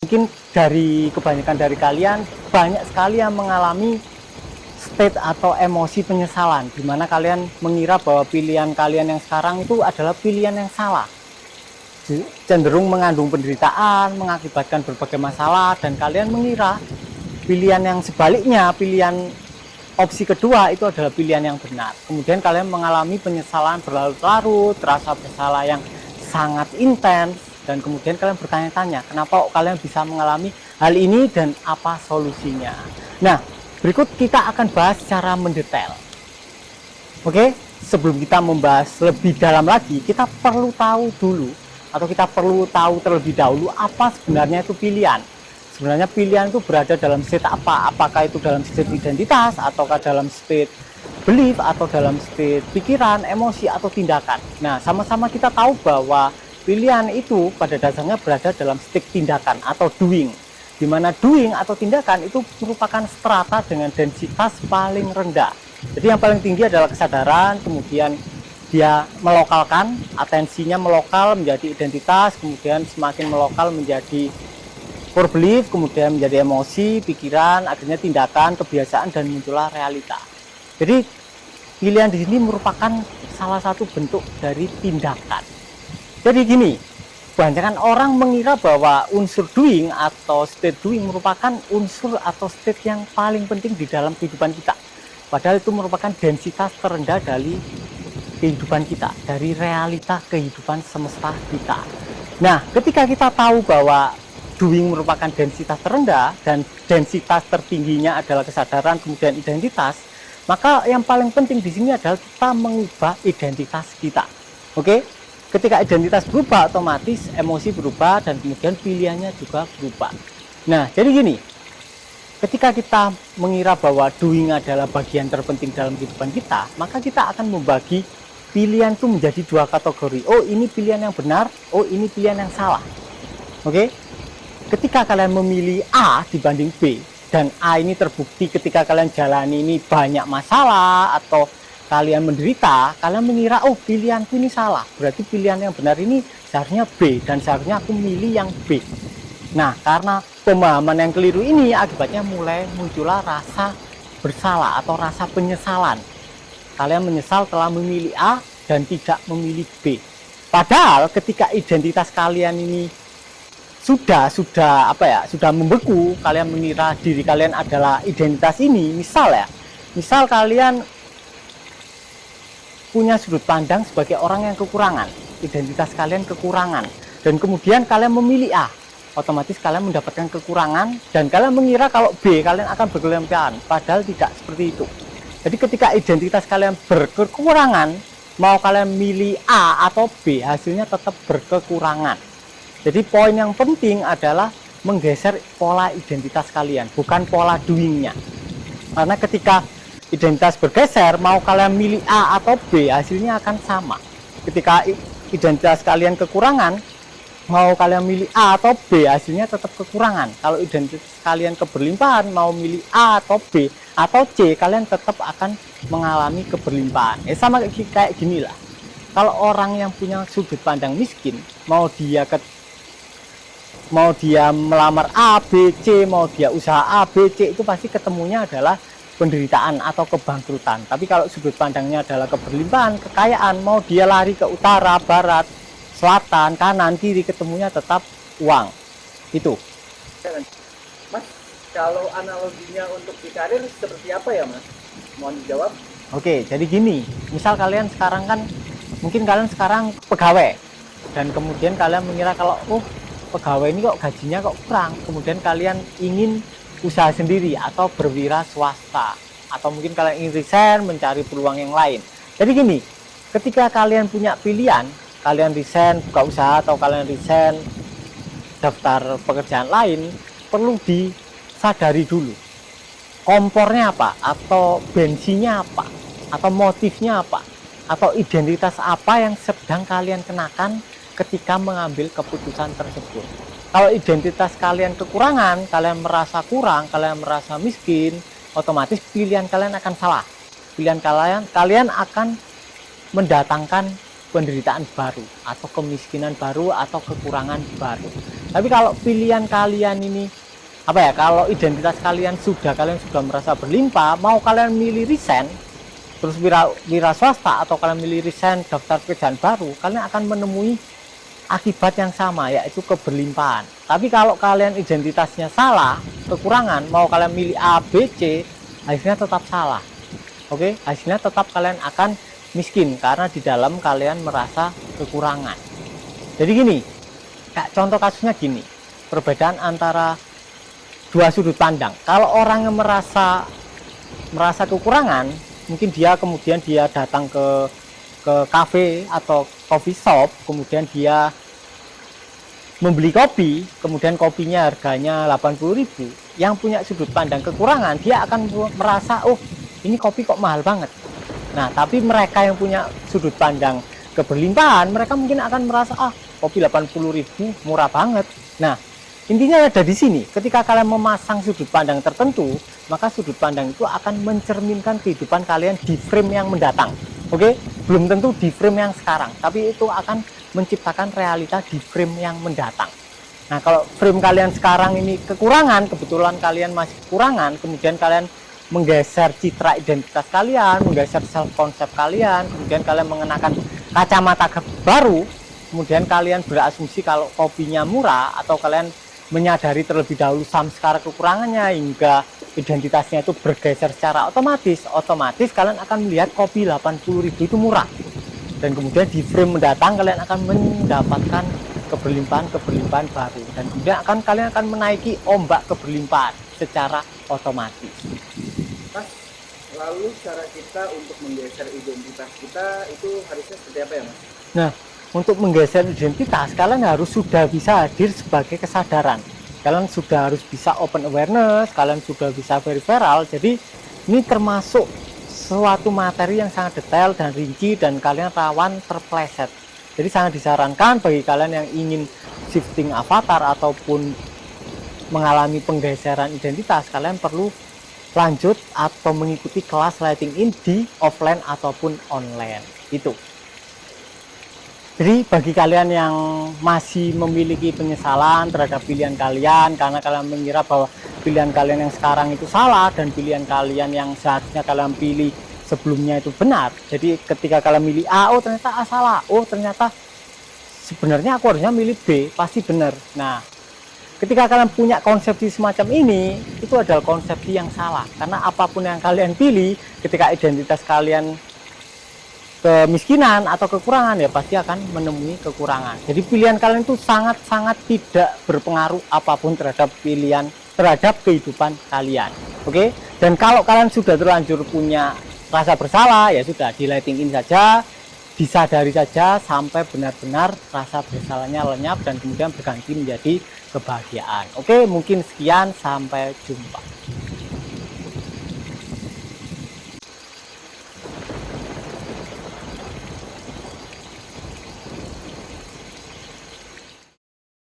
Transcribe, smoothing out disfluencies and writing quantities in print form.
Mungkin dari kebanyakan dari kalian banyak sekali yang mengalami state atau emosi penyesalan, di mana kalian mengira bahwa pilihan kalian yang sekarang itu adalah pilihan yang salah, cenderung mengandung penderitaan, mengakibatkan berbagai masalah, dan kalian mengira pilihan yang sebaliknya, pilihan opsi kedua itu adalah pilihan yang benar. Kemudian kalian mengalami penyesalan berlarut-larut, rasa bersalah yang sangat intens, dan kemudian kalian bertanya-tanya kenapa kalian bisa mengalami hal ini dan apa solusinya. Nah, berikut kita akan bahas secara mendetail. Oke, sebelum kita membahas lebih dalam lagi, kita perlu tahu dulu, atau kita perlu tahu terlebih dahulu apa sebenarnya itu pilihan. Sebenarnya pilihan itu berada dalam state apa? Apakah itu dalam state identitas, ataukah dalam state belief, atau dalam state pikiran, emosi, atau tindakan. Nah, sama-sama kita tahu bahwa pilihan itu pada dasarnya berada dalam state tindakan atau doing, di mana doing atau tindakan itu merupakan strata dengan densitas paling rendah. Jadi yang paling tinggi adalah kesadaran, kemudian dia melokalkan, atensinya melokal menjadi identitas, kemudian semakin melokal menjadi core belief, kemudian menjadi emosi, pikiran, akhirnya tindakan, kebiasaan, dan muncullah realita. Jadi pilihan di sini merupakan salah satu bentuk dari tindakan. Jadi gini, kebanyakan orang mengira bahwa unsur doing atau state doing merupakan unsur atau state yang paling penting di dalam kehidupan kita. Padahal itu merupakan densitas terendah dari kehidupan kita, dari realita kehidupan semesta kita. Nah, ketika kita tahu bahwa doing merupakan densitas terendah dan densitas tertingginya adalah kesadaran kemudian identitas, maka yang paling penting di sini adalah kita mengubah identitas kita. Oke? Ketika identitas berubah, otomatis emosi berubah dan kemudian pilihannya juga berubah. Nah, jadi gini, ketika kita mengira bahwa doing adalah bagian terpenting dalam kehidupan kita, maka kita akan membagi pilihan itu menjadi dua kategori. Oh, ini pilihan yang benar, oh ini pilihan yang salah. Oke? Ketika kalian memilih A dibanding B, dan A ini terbukti ketika kalian jalani ini banyak masalah atau kalian menderita, kalian mengira, oh pilihanku ini salah, berarti pilihan yang benar ini seharusnya B, dan seharusnya aku milih yang B. Nah, karena pemahaman yang keliru ini, akibatnya mulai muncullah rasa bersalah atau rasa penyesalan. Kalian menyesal telah memilih A dan tidak memilih B. Padahal ketika identitas kalian ini sudah membeku, kalian mengira diri kalian adalah identitas ini. Misal kalian punya sudut pandang sebagai orang yang kekurangan, identitas kalian kekurangan, dan kemudian kalian memilih A, otomatis kalian mendapatkan kekurangan dan kalian mengira kalau B kalian akan berkelebihan, padahal tidak seperti itu. Jadi ketika identitas kalian berkekurangan, mau kalian milih A atau B, hasilnya tetap berkekurangan. Jadi poin yang penting adalah menggeser pola identitas kalian, bukan pola doingnya. Karena ketika identitas bergeser, mau kalian milih A atau B, hasilnya akan sama. Ketika identitas kalian kekurangan, mau kalian milih A atau B, hasilnya tetap kekurangan. Kalau identitas kalian keberlimpahan, mau milih A atau B atau C, kalian tetap akan mengalami keberlimpahan. Sama kayak gini lah. Kalau orang yang punya sudut pandang miskin, mau dia melamar A, B, C, mau dia usaha A, B, C, itu pasti ketemunya adalah penderitaan atau kebangkrutan. Tapi kalau sudut pandangnya adalah keberlimpahan, kekayaan, mau dia lari ke utara, barat, selatan, kanan, kiri, ketemunya tetap uang. Itu. Mas, kalau analoginya untuk di karir seperti apa ya, Mas? Mohon dijawab. Oke, jadi gini, misal kalian sekarang kan, mungkin kalian sekarang pegawai, dan kemudian kalian mengira kalau, oh pegawai ini kok gajinya kok kurang, kemudian kalian ingin usaha sendiri atau berwira swasta, atau mungkin kalian ingin resign mencari peluang yang lain. Jadi gini, ketika kalian punya pilihan, kalian resign buka usaha atau kalian resign daftar pekerjaan lain, perlu disadari dulu kompornya apa, atau bensinnya apa, atau motifnya apa, atau identitas apa yang sedang kalian kenakan ketika mengambil keputusan tersebut. Kalau identitas kalian kekurangan, kalian merasa kurang, kalian merasa miskin, otomatis pilihan kalian akan salah. Pilihan kalian akan mendatangkan penderitaan baru, atau kemiskinan baru, atau kekurangan baru. Tapi kalau pilihan kalian ini apa ya, kalau identitas kalian sudah merasa berlimpah, mau kalian milih resign terus wira swasta atau kalian milih resign daftar pekerjaan baru, kalian akan menemui akibat yang sama, yaitu keberlimpahan. Tapi kalau kalian identitasnya salah, kekurangan, mau kalian milih A, B, C, hasilnya tetap salah. Oke, hasilnya tetap kalian akan miskin karena di dalam kalian merasa kekurangan. Jadi gini, kayak contoh kasusnya gini, perbedaan antara dua sudut pandang. Kalau orang yang merasa kekurangan, mungkin dia kemudian dia datang ke kafe atau coffee shop, kemudian dia membeli kopi, kemudian kopinya harganya 80.000. Yang punya sudut pandang kekurangan, dia akan merasa, oh ini kopi kok mahal banget. Nah, tapi mereka yang punya sudut pandang keberlimpahan, mereka mungkin akan merasa, kopi 80.000 murah banget. Nah, intinya ada di sini, ketika kalian memasang sudut pandang tertentu, maka sudut pandang itu akan mencerminkan kehidupan kalian di frame yang mendatang. Oke, belum tentu di frame yang sekarang, tapi itu akan menciptakan realita di frame yang mendatang. Nah, kalau frame kalian sekarang ini kekurangan, kebetulan kalian masih kekurangan, kemudian kalian menggeser citra identitas kalian, menggeser self konsep kalian, kemudian kalian mengenakan kacamata baru, kemudian kalian berasumsi kalau kopinya murah, atau kalian menyadari terlebih dahulu samskara kekurangannya hingga identitasnya itu bergeser secara otomatis kalian akan melihat kopi 80.000 itu murah, dan kemudian di frame mendatang kalian akan mendapatkan keberlimpahan baru, dan kemudian kalian akan menaiki ombak keberlimpahan secara otomatis. Mas, lalu cara kita untuk menggeser identitas kita itu harusnya seperti apa ya, Mas? Nah, untuk menggeser identitas, kalian harus sudah bisa hadir sebagai kesadaran. Kalian sudah harus bisa open awareness, kalian sudah bisa viral. Jadi ini termasuk suatu materi yang sangat detail dan rinci, dan kalian rawan terpleset. Jadi sangat disarankan bagi kalian yang ingin shifting avatar ataupun mengalami penggeseran identitas, kalian perlu lanjut atau mengikuti kelas lighting in di offline ataupun online. Itu. Jadi bagi kalian yang masih memiliki penyesalan terhadap pilihan kalian karena kalian mengira bahwa pilihan kalian yang sekarang itu salah dan pilihan kalian yang seharusnya kalian pilih sebelumnya itu benar. Jadi ketika kalian milih A, oh ternyata A salah. Oh ternyata sebenarnya aku harusnya milih B, pasti benar. Nah, ketika kalian punya konsepsi semacam ini, itu adalah konsepsi yang salah. Karena apapun yang kalian pilih, ketika identitas kalian kemiskinan atau kekurangan, ya pasti akan menemui kekurangan. Jadi pilihan kalian itu sangat-sangat tidak berpengaruh apapun terhadap kehidupan kalian. Oke? Dan kalau kalian sudah terlanjur punya rasa bersalah, ya sudah, di lighting in saja, disadari saja sampai benar-benar rasa bersalahnya lenyap dan kemudian berganti menjadi kebahagiaan. Oke, mungkin sekian, sampai jumpa.